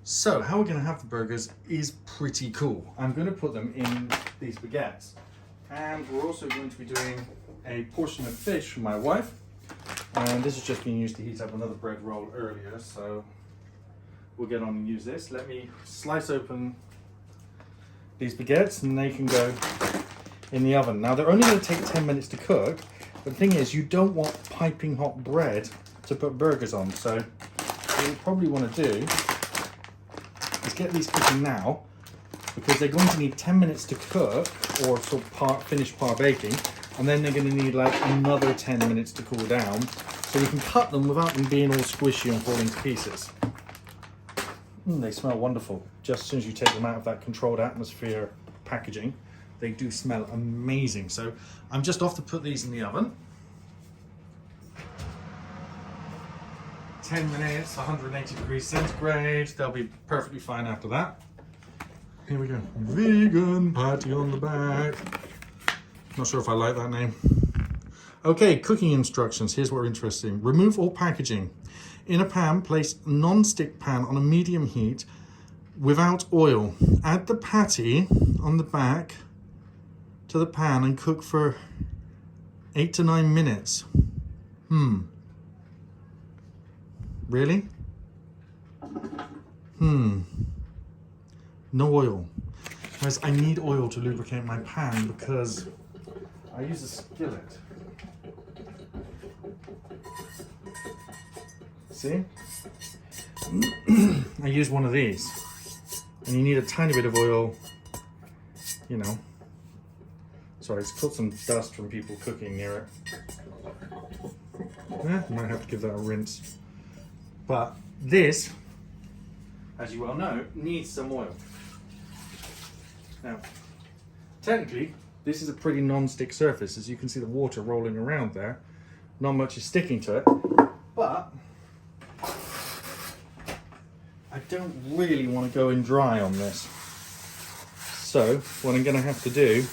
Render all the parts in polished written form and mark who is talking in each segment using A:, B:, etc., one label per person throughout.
A: So how we're going to have the burgers is pretty cool. I'm going to put them in these baguettes, and we're also going to be doing a portion of fish for my wife, and this is just being used to heat up another bread roll earlier, so we'll get on and use this. Let me slice open these baguettes and they can go in the oven. Now they're only going to take 10 minutes to cook, but the thing is you don't want piping hot bread to put burgers on, so what you probably want to do is get these cooking now, because they're going to need 10 minutes to cook or sort of finish par baking, and then they're going to need like another 10 minutes to cool down, so we can cut them without them being all squishy and falling to pieces. They smell wonderful. Just as soon as you take them out of that controlled atmosphere packaging, they do smell amazing. So I'm just off to put these in the oven. 10 minutes, 180 degrees centigrade. They'll be perfectly fine after that. Here we go. Vegan patty on the back. Not sure if I like that name. Okay, cooking instructions. Here's what we're interested in. Remove all packaging. In a pan, place non-stick pan on a medium heat without oil. Add the patty on the back to the pan and cook for 8 to 9 minutes. Really? No oil. Guys, I need oil to lubricate my pan because I use a skillet. See? I use one of these. And you need a tiny bit of oil, you know. Sorry, it's caught some dust from people cooking near it. Might have to give that a rinse. But this, as you well know, needs some oil. Now, technically, this is a pretty non-stick surface. As you can see the water rolling around there. Not much is sticking to it, but I don't really want to go in dry on this. So, what I'm going to have to do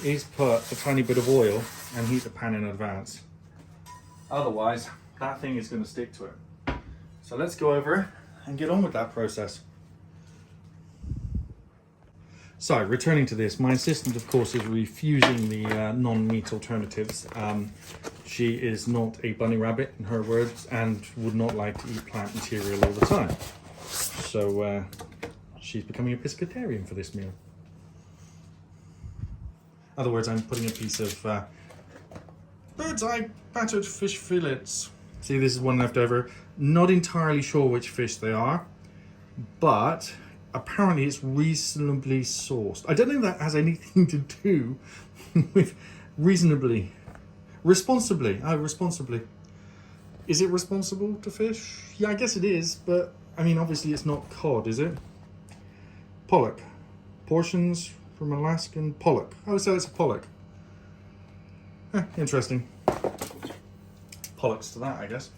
A: is put a tiny bit of oil and heat the pan in advance. Otherwise, that thing is going to stick to it. So let's go over and get on with that process. So, returning to this, my assistant, of course, is refusing the non-meat alternatives. She is not a bunny rabbit, in her words, and would not like to eat plant material all the time. So, she's becoming a pescatarian for this meal. In other words, I'm putting a piece of bird's eye battered fish fillets. See, this is one left over. Not entirely sure which fish they are, but apparently it's reasonably sourced. I don't think that has anything to do with reasonably. Responsibly. Oh, responsibly. Is it responsible to fish? Yeah, I guess it is, but I mean, obviously it's not cod, is it? Pollock. Portions from Alaskan pollock. Oh, so it's a pollock. Interesting. Pollocks to that, I guess.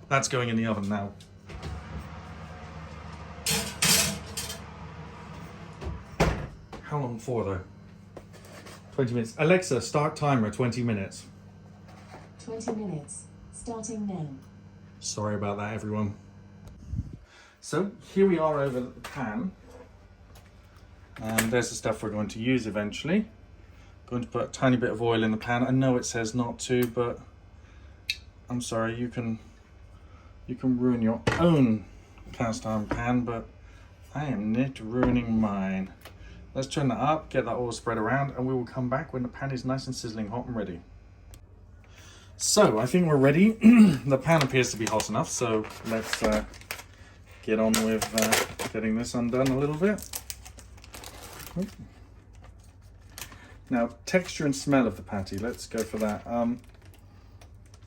A: That's going in the oven now. How long for, though? 20 minutes. Alexa, start timer, 20 minutes.
B: 20 minutes, starting now.
A: Sorry about that, everyone. So, here we are over the pan. And there's the stuff we're going to use eventually. Going to put a tiny bit of oil in the pan. I know it says not to, but I'm sorry, you can ruin your own cast iron pan, but I am not ruining mine. Let's turn that up, get that oil spread around, and we will come back when the pan is nice and sizzling hot and ready. So, I think we're ready. The pan appears to be hot enough, so let's get on with getting this undone a little bit. Now, texture and smell of the patty, let's go for that.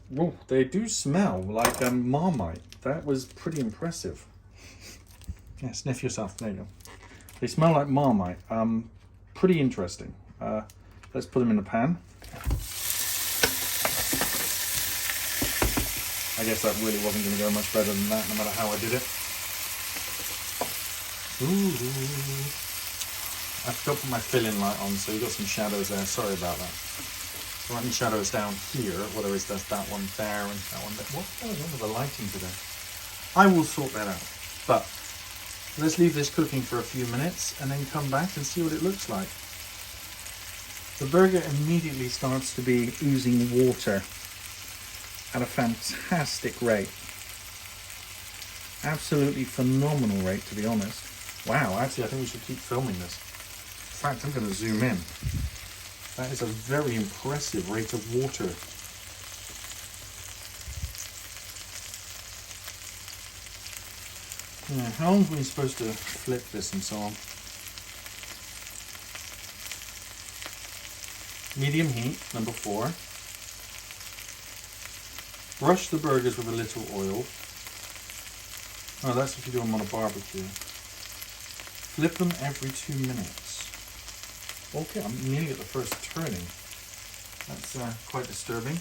A: Whoa, they do smell like Marmite. That was pretty impressive. Yeah, sniff yourself, there you go. They smell like Marmite. Pretty interesting. Let's put them in the pan. I guess that really wasn't going to go much better than that, no matter how I did it. Ooh. I forgot to put my fill-in light on, so you've got some shadows there. Sorry about that. Lighting shadows down here. Well, there is that one there and that one there. What's going on with the lighting today? I will sort that out. But let's leave this cooking for a few minutes and then come back and see what it looks like. The burger immediately starts to be oozing water at a fantastic rate. Absolutely phenomenal rate, to be honest. Wow, actually I think we should keep filming this. In fact, I'm going to zoom in. That is a very impressive rate of water. Yeah, how long are we supposed to flip this and so on? Medium heat, number 4. Brush the burgers with a little oil. Oh, that's if you do them on a barbecue. Flip them every 2 minutes. Okay, I'm nearly at the first turning. That's quite disturbing.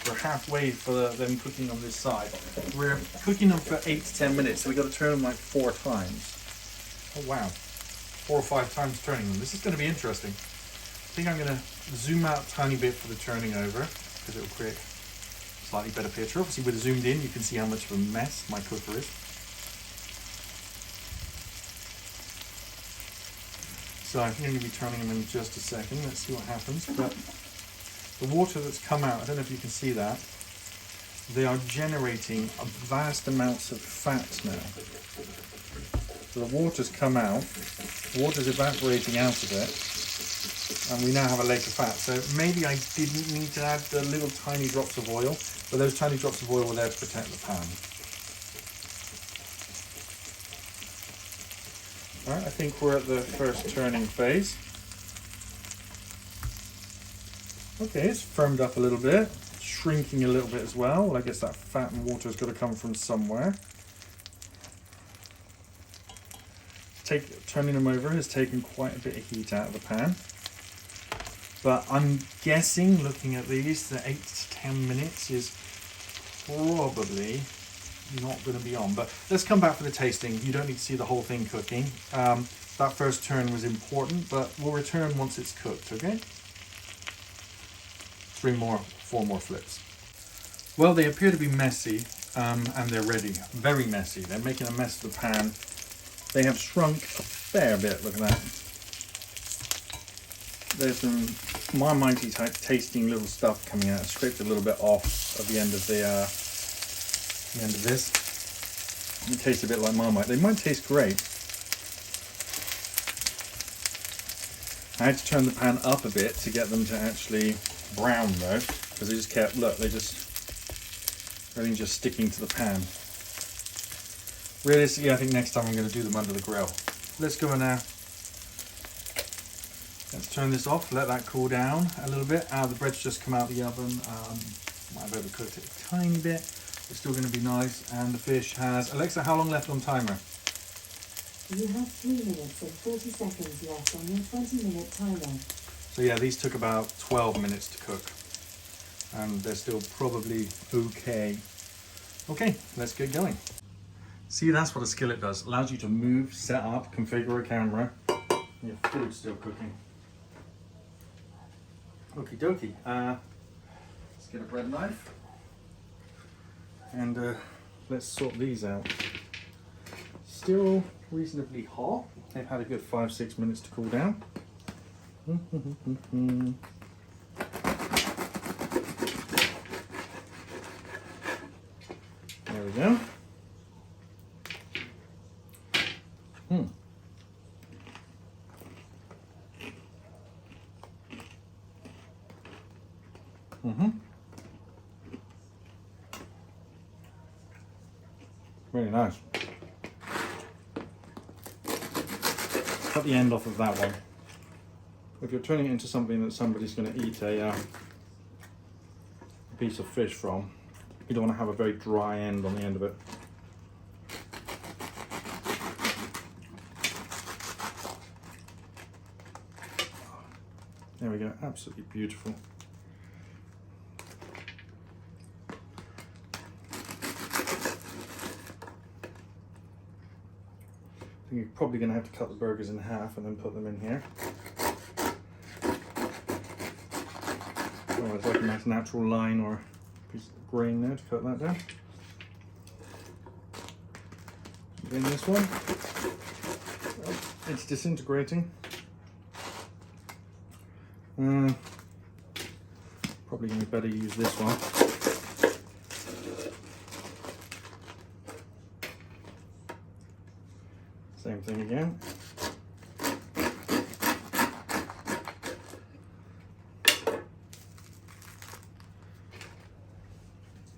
A: We're halfway for them cooking on this side. We're cooking them for 8 to 10 minutes, so we've got to turn them like 4 times. Oh wow, 4 or 5 times turning them. This is going to be interesting. I think I'm going to zoom out a tiny bit for the turning over, because it will create a slightly better picture. Obviously with it zoomed in, you can see how much of a mess my cooker is. So I'm going to be turning them in just a second. Let's see what happens. But the water that's come out, I don't know if you can see that, they are generating vast amounts of fat now. So the water's come out, water's evaporating out of it, and we now have a lake of fat. So maybe I didn't need to add the little tiny drops of oil, but those tiny drops of oil were there to protect the pan. Alright, I think we're at the first turning phase. Okay, it's firmed up a little bit, shrinking a little bit as well. Well, I guess that fat and water has got to come from somewhere. Turning them over has taken quite a bit of heat out of the pan. But I'm guessing, looking at these, that 8 to 10 minutes is probably not going to be on. But let's come back for the tasting. You don't need to see the whole thing cooking. That first turn was important, but we'll return once it's cooked, okay? 4 more flips. Well, they appear to be messy, and they're ready. Very messy. They're making a mess of the pan. They have shrunk a fair bit. Look at that. There's some Marmite type tasting little stuff coming out. I scraped a little bit off at the end of the end of this. It tastes a bit like Marmite. They might taste great. I had to turn the pan up a bit to get them to actually brown though, because they just kept, look, everything's just sticking to the pan. Realistically, I think next time I'm going to do them under the grill. Let's go now. Let's turn this off, let that cool down a little bit. The bread's just come out of the oven. Might have overcooked it a tiny bit. It's still going to be nice. And the fish has, Alexa, how long left on timer?
B: You have 3 minutes and 30 seconds left on your 20-minute timer.
A: So yeah, these took about 12 minutes to cook. And they're still probably okay. Okay, let's get going. See, that's what a skillet does. Allows you to move, set up, configure a camera. Your food's still cooking. Okie dokie. Let's get a bread knife. And let's sort these out. Still reasonably hot. They've had a good 5-6 minutes to cool down. There we go. Really nice. Cut the end off of that one. If you're turning it into something that somebody's going to eat a piece of fish from, you don't want to have a very dry end on the end of it. There we go, absolutely beautiful. You're probably going to have to cut the burgers in half and then put them in here. Oh, there's like a nice natural line or piece of grain there to cut that down. in this one. Oh, it's disintegrating. Probably going to be better use this one. Same thing again.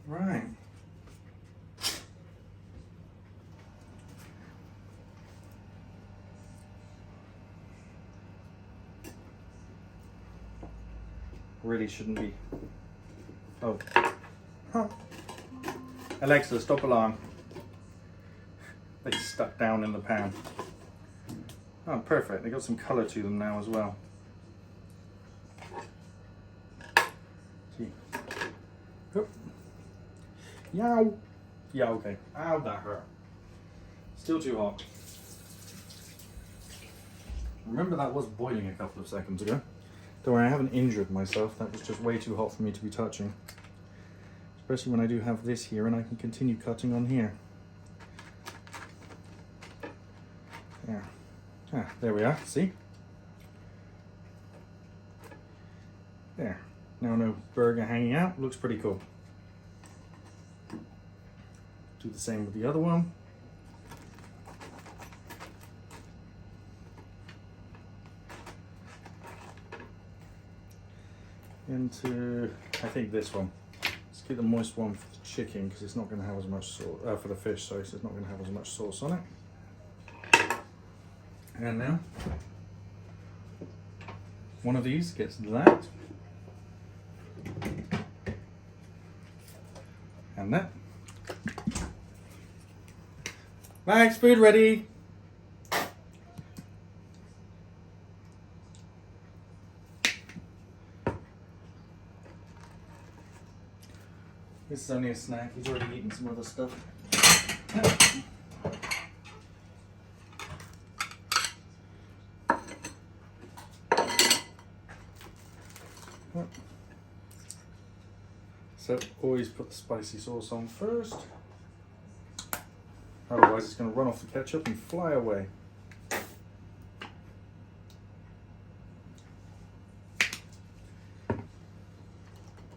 A: Right. Really shouldn't be. Oh. Huh. Alexa, stop alarm. They stuck down in the pan. Oh, perfect. They got some colour to them now as well. See. Oop. Yow. Yeah, okay. Ow, that hurt. Still too hot. Remember that was boiling a couple of seconds ago. Don't worry, I haven't injured myself. That was just way too hot for me to be touching. Especially when I do have this here and I can continue cutting on here. Yeah. Ah, there we are, see? There. Now no burger hanging out. Looks pretty cool. Do the same with the other one. Into, I think this one. Let's get the moist one for the chicken because it's not going to have as much sauce, for the fish, sorry, so it's not going to have as much sauce on it. And now, one of these gets that. And that. Max, food ready. This is only a snack, he's already eaten some other stuff. So always put the spicy sauce on first. Otherwise it's going to run off the ketchup and fly away.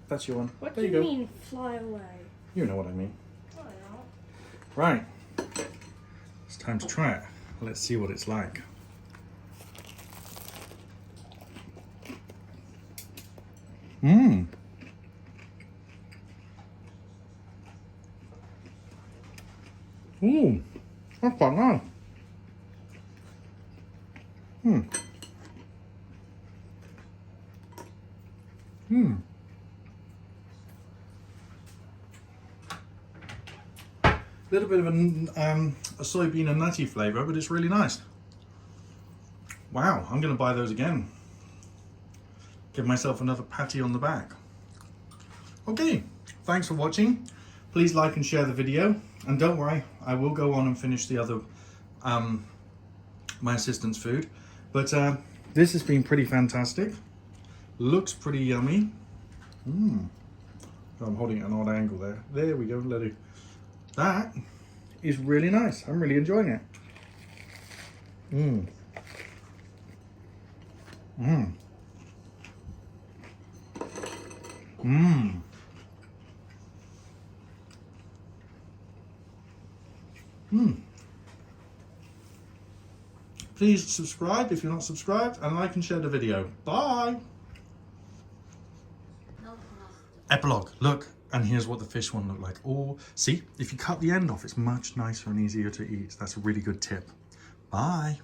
A: That's your one.
C: What
A: There
C: do
A: you
C: you
A: go.
C: mean fly away?
A: You know what I mean.
C: I don't.
A: Right. It's time to try it. Let's see what it's like. Mmm. Ooh, that's quite nice. Hmm. Hmm. Little bit of a soybean and nutty flavour, but it's really nice. Wow, I'm going to buy those again. Give myself another patty on the back. Okay, thanks for watching. Please like and share the video. And don't worry, I will go on and finish the other, my assistant's food. But this has been pretty fantastic. Looks pretty yummy. Mmm. I'm holding it at an odd angle there. There we go, let it. That is really nice. I'm really enjoying it. Mmm. Mmm. Mmm. Mmm. Please subscribe if you're not subscribed, and like and share the video. Bye. Epilogue. Look, and here's what the fish one looked like. Oh, see, if you cut the end off, it's much nicer and easier to eat. That's a really good tip. Bye.